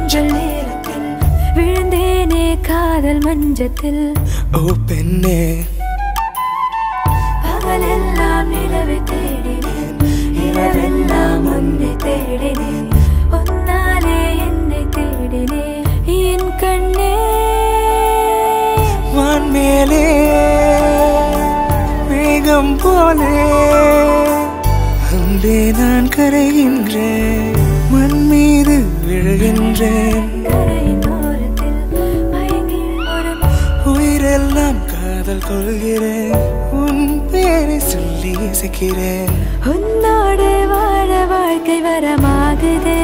ஊஞ்சல் நேரத்தில் விழுந்தேனே காதல் மஞ்சத்தில். ஓ பெண்ணே, பகலெல்லாம் நிலவை தேடினேன், இரவெல்லாம் உன்னை தேடினேன், உன்னாலே என்னை தேடினேன் என் கண்ணே. வான்மேலே மேகம் போலே அன்பே நான் கரைகின்றேன், மண் மீது விழுகின்றேன். கரையின் ஓரத்தில் மயங்கி ஒரு உயிரெல்லாம் காதல் கொள்கிறேன், உன் பேரை சொல்லி இசைக்கிறேன். உன்னோடு வாழ வாழ்க்கை வரமாகுதே.